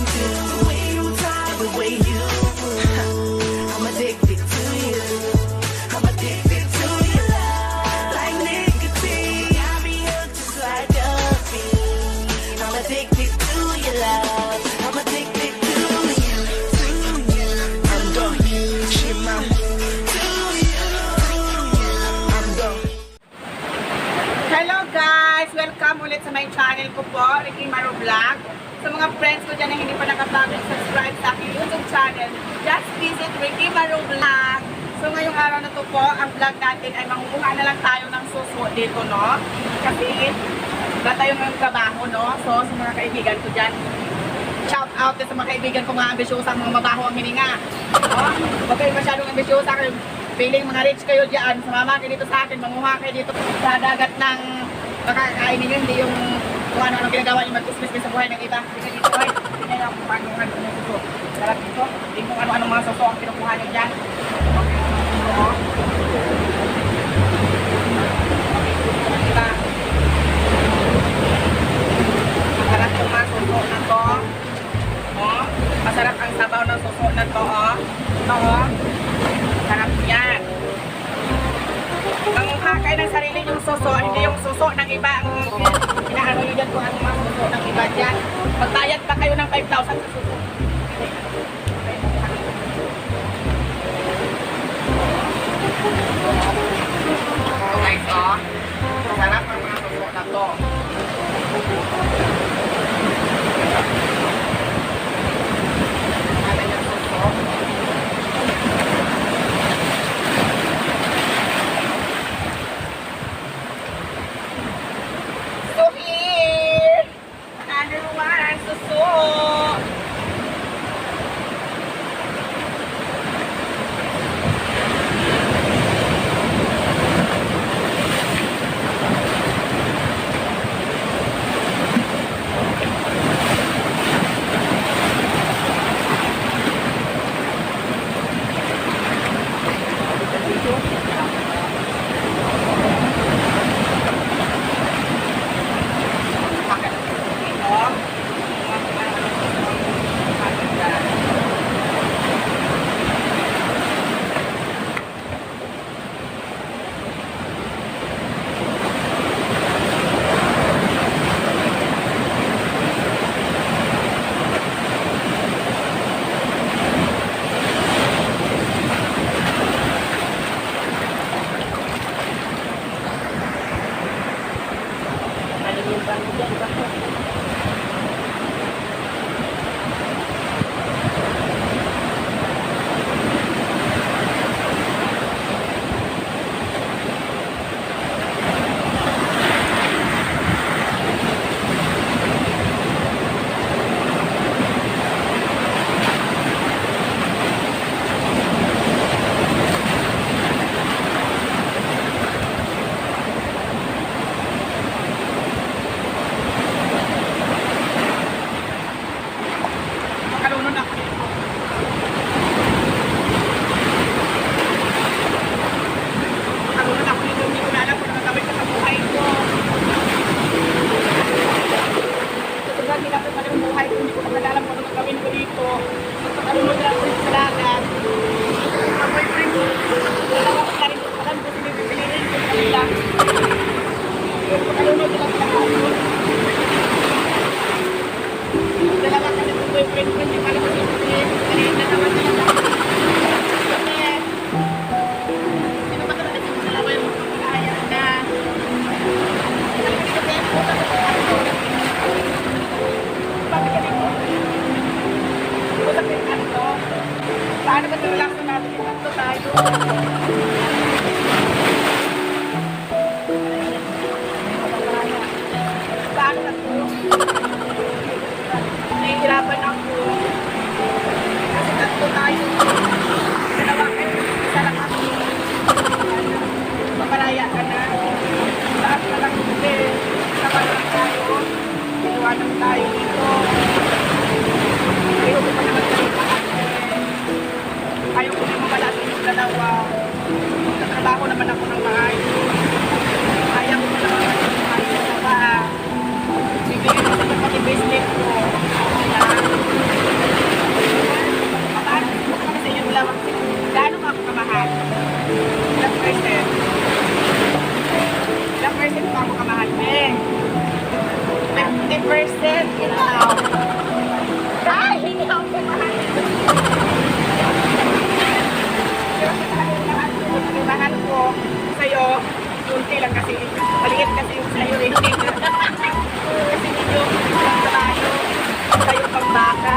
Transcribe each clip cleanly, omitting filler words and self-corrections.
do, the way you move. I'm addicted to you. I'm addicted to your love. Like nicotine, got me hooked just like a fiend. I'm addicted to your love. I'm addicted to you. I'm the shimmer. Hello guys! Welcome ulit sa my channel ko po, Ricky Maro Vlog. Sa mga friends ko dyan na hindi pa nakapag-subscribe sa aking YouTube channel, just visit Ricky Maro Vlog. So ngayong araw na to po, ang vlog natin ay mangunguha na lang tayo ng suso dito, no? Kasi wala tayong trabaho, no? So sa mga kaibigan ko dyan, shout out sa mga kaibigan ko mga ambisyosa, mga mabaho ang hininga. No? Huwag kayo masyadong ambisyosa, feeling mga rich kayo dyan, sumama kayo dito sa akin, manguha kayo dito sa dagat ng makakainin nyo, hindi yung kung ano-ano ginagawa nyo, mag-kismis sa buhay ng iba. Hindi dito ay, hindi nyo kung paano nga ng suso. Sarap dito, hindi kung ano-ano mga suso ang pinukuha nyo dyan. Okay, suso. Diba? Masarap yung mga suso na to. Oh, masarap ang sabaw ng suso na to, oh. Ito, oh. Masarap yan. Ang kakay ng sarili yung suso, hindi yung suso ng iba. Ang inaano nyo dyan kung ano mga suso ng iba dyan. Magbayad pa kayo ng 5,000 sa suso. So guys, oh. Masarap ang mga suso na to. Ano yung suso? So here, another one, suso. Paano ba ito lang sa natin? Ito tayo. Paano na ito? Nahihirapan ako. Kasi tatlo tayo. Dalawa kayo. Isa lang ako. Maparaya ka na. Lahat na lang hindi. Napalang tayo. Iwanan tayo dito. Ayaw ko pa naman tayo lahat. Ayaw ko na mawala sa yung dalawa. lang kasi, maliit kasi yung sayo eh. Kasi medyo tayo, tayo pang baka.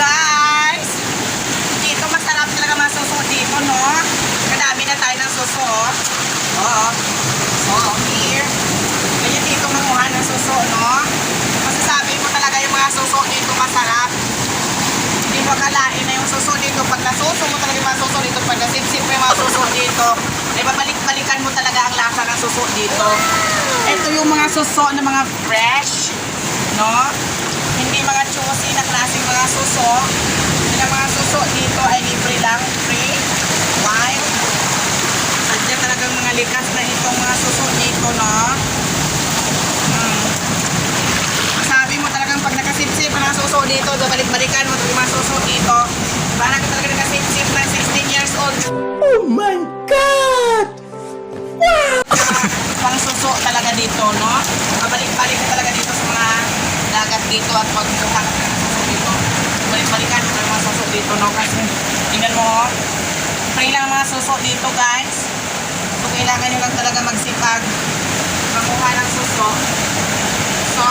Guys, dito masarap talaga mga suso dito, no? Kadami na tayo ng suso, oh. Oo. So, here. Ganyan dito manguha ng suso, no? Masasabi mo talaga yung mga suso dito masarap. Hindi mo akalain na yung suso dito. Pag nasuso mo talaga yung mga suso dito, pag nasipsip mo yung mga suso dito, ay babalik-balikan mo talaga ang lasa ng suso dito. Ito yung mga suso na mga fresh, no? Hindi mga choosy na klaseng mga suso. Yung mga suso dito ay libre lang, free, wild. Sadya talagang mga likas na itong mga suso dito, no? Sabi mo talagang pag nakasipsip ang mga suso dito, balik-balikan mo yung mga suso dito. Parang talaga nakasipsip na 16 years old. Oh my God! Pang suso talaga dito, no? Babalik-balik ka talaga dito sa mga dagat dito at pagkuha ka ng suso dito. Balik-balikan mo yung mga suso dito, no? Kasi, tingnan mo, free lang ang mga suso dito, guys. So, kailangan nyo lang talaga magsipag makuha ng suso. So,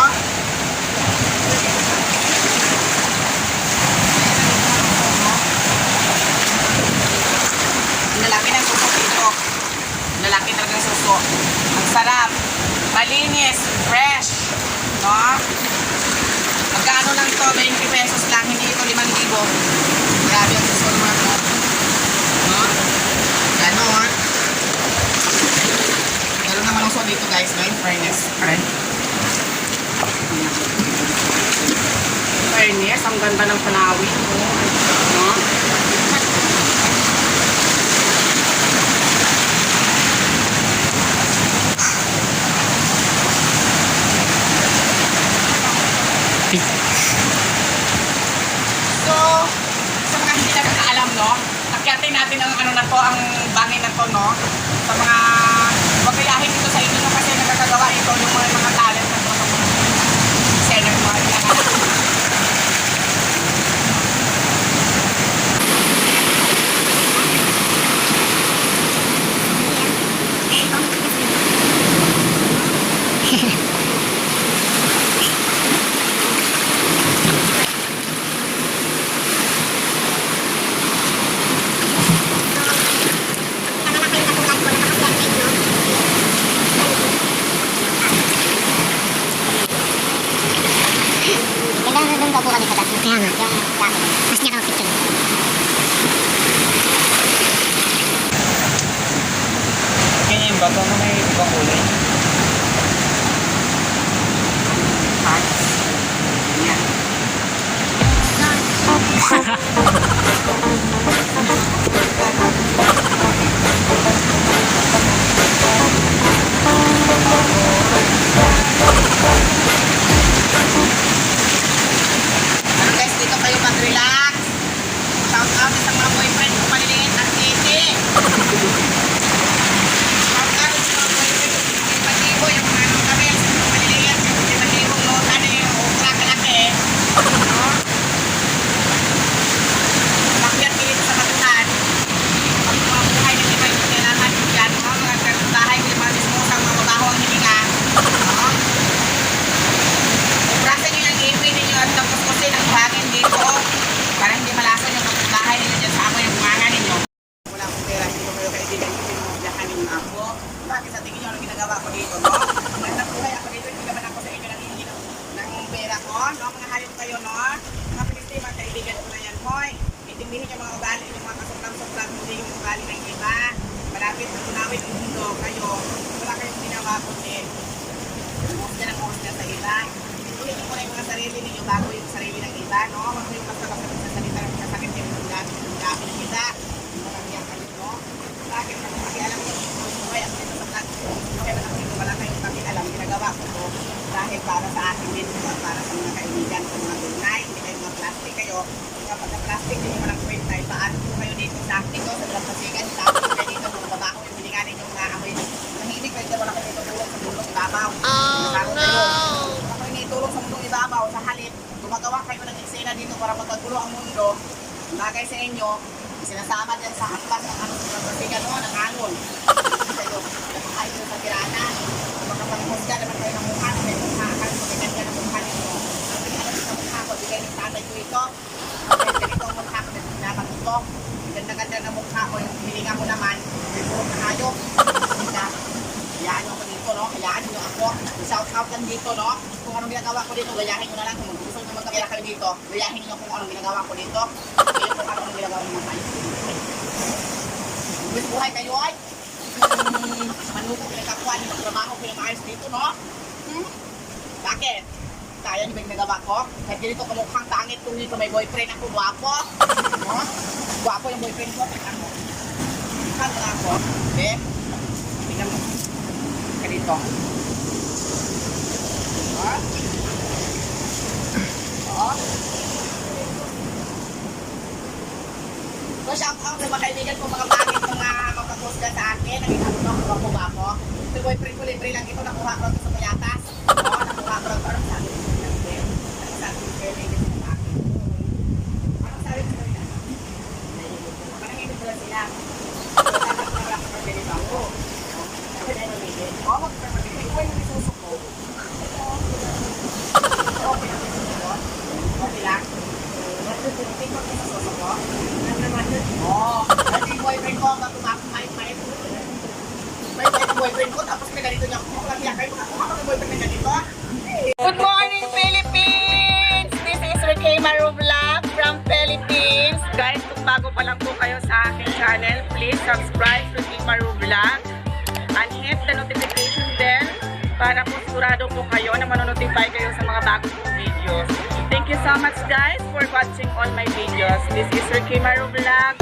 lalaki ng suso dito. Lalaki talagang suso. Ang sarap. Malinis. Fresh. No? Magkano lang to? 20 pesos lang. Hindi ito 5,000. Grabe ang suso naman to. No? Ganon. Ganon naman ang suso dito, guys. No? In fairness. Alright. In fairness. Ang ganda ng panawin. No? So, sa mga hindi nakakaalam, no? Akyatin natin ang ano na to, ang bangin na to, no? Sa mga magayahin dito sa inyo, no? Kasi nakakagawa ito yung mga talent na to. Seller mo, Doon daw po kami sa taas. Kaya nga, yung mas niya daw picture. bato na may ibang kulay. Yan. Ano guys, dito kayo mag-relax. Shout out sa mga boyfriend ko maliliit at titi. Shout out sa mga boyfriend ko patibo, yung mga anong kami, sa mga maliliit, yung patibo, no, ano yung ukra kalaki. No? Makyat kilit sa matunan. Ang mga buhay na iba yung kailangan dyan, no? Mga bahay, yung mga dismusang mga mabaho ang hininga. No? Ubrasan nyo yung ipin ninyo at tapos kusin ang hangin dito para hindi malason yung bahay ninyo dyan sa amoy yung bunganga ninyo. Wala akong pera, hindi ko kayo kaibigan kasi pinumudyakan ninyo ako. Bakit sa tingin nyo anong ginagawa ko dito, no? Nagtang buhay ako dito, hindi naman ako sa inyo nangihingi ng pera ko, no? Mga hayop kayo, no? Mga Pilipino, kaibigan ko na yan, hoy. Itindihin yung mga ugali, yung mga kasuklam-suklam, hindi yung ugali ng iba. Malapit na tunawin ang mundo kayo. Wala kayong ginawa ko din. Husga ng husga sa iba. Inulit mo na yung mga sarili ninyo bago yung sarili ng iba, no? Huwag mo yung basta-basta magsasalita ng masakit yung gabi ng kita. Maramihan kayo, no? Bakit? Kasi alam niyo, buhay ako dito sa vlog. Okay ba naman wala kayong pakialam, ginagawa ko to dahil para sa akin din, para sa mga kaibigan, sa mga dunay, hindi kayo mga plastic kayo. Kapag na plastic, hindi mo lang kwenta, paano po kayo dito sa dito, sa Dalampasigan, tapos kayo dito, mga babaho, yung hininganin yung mga amoy. Mahimik kayo, wala kayo dito tulong sa mundong ibabaw. Oh, no! Wala kayo itulong sa mundong ibabaw, sa halip, gumagawa kayo ng eksena dito para magkagulo ang mundo. Bagay sa inyo, sinasama dyan sa hakbas ng ano sa Dalampasigan, no, ng alon. Kayo, nakakain kayo sa tirana. Mga panghusga naman kayo ng mukha, may mukha, kasi magaganda ng mukha ninyo. Ang pinaganda sa mukha ko, bigay ng tatay ko ito. Ang ganito ang mukha ko, pinapan ito. Ganda-ganda ng mukha ko, yung hilinga mo naman, may puro na hayop. Hindi, hayaan nyo ako dito, no? Hayaan nyo ako. Shout out lang dito, no? Kung anong ginagawa ko dito, gayahin nyo na lang. Kung gusto nyo magkakila kayo dito, gayahin nyo kung anong ginagawa ko dito. Kayo kung anong ginagawa nyo kayo. Buhay kayo ay manuko pinagkakuan yung trabaho ko yung maayos dito, no? Bakit? Kaya nyo ba yung nagawa ko? Kahit ganito kamukhang tangit kung dito may boyfriend ako, guwapo. No? Guwapo yung boyfriend ko. Tingnan mo. Tingnan mo ako. Okay? Tingnan mo. Ganito. Ha? Oo. So, shout out sa mga kaibigan ko, mga pangit, mga mapag-husga sa akin. Naging ano na, guwapo ba ako? Yung boyfriend ko, libre lang ito, nakuha ko ito sa payatas. Oo, nakuha ko ito. Anong sabi ko sa akin? Anong sabi ko sa akin? Anong sabi ko sa akin? Parang ibig ko sila. Parang pag-ganito ako. Oo, magpapagiging. Ikaw yung isusok ko. Okay lang isusok. Okay lang. Tingnan ko yung isusok ko. Oo. At yung boyfriend ko, ang tumakot-mahit-mahit. May boyfriend ko, tapos may ganito niya. Kung lang kayo, ako may boyfriend na ganito. Good morning, Philippines! This is Ricky Maru Vlog from Philippines. Guys, kung bago pa lang po kayo sa aking channel, please subscribe to Ricky Maru Vlog and hit the notification bell para po sigurado po kayo na manonotify kayo sa mga bagong videos. Thank you so much guys for watching all my videos. This is Ricky Maru Vlog.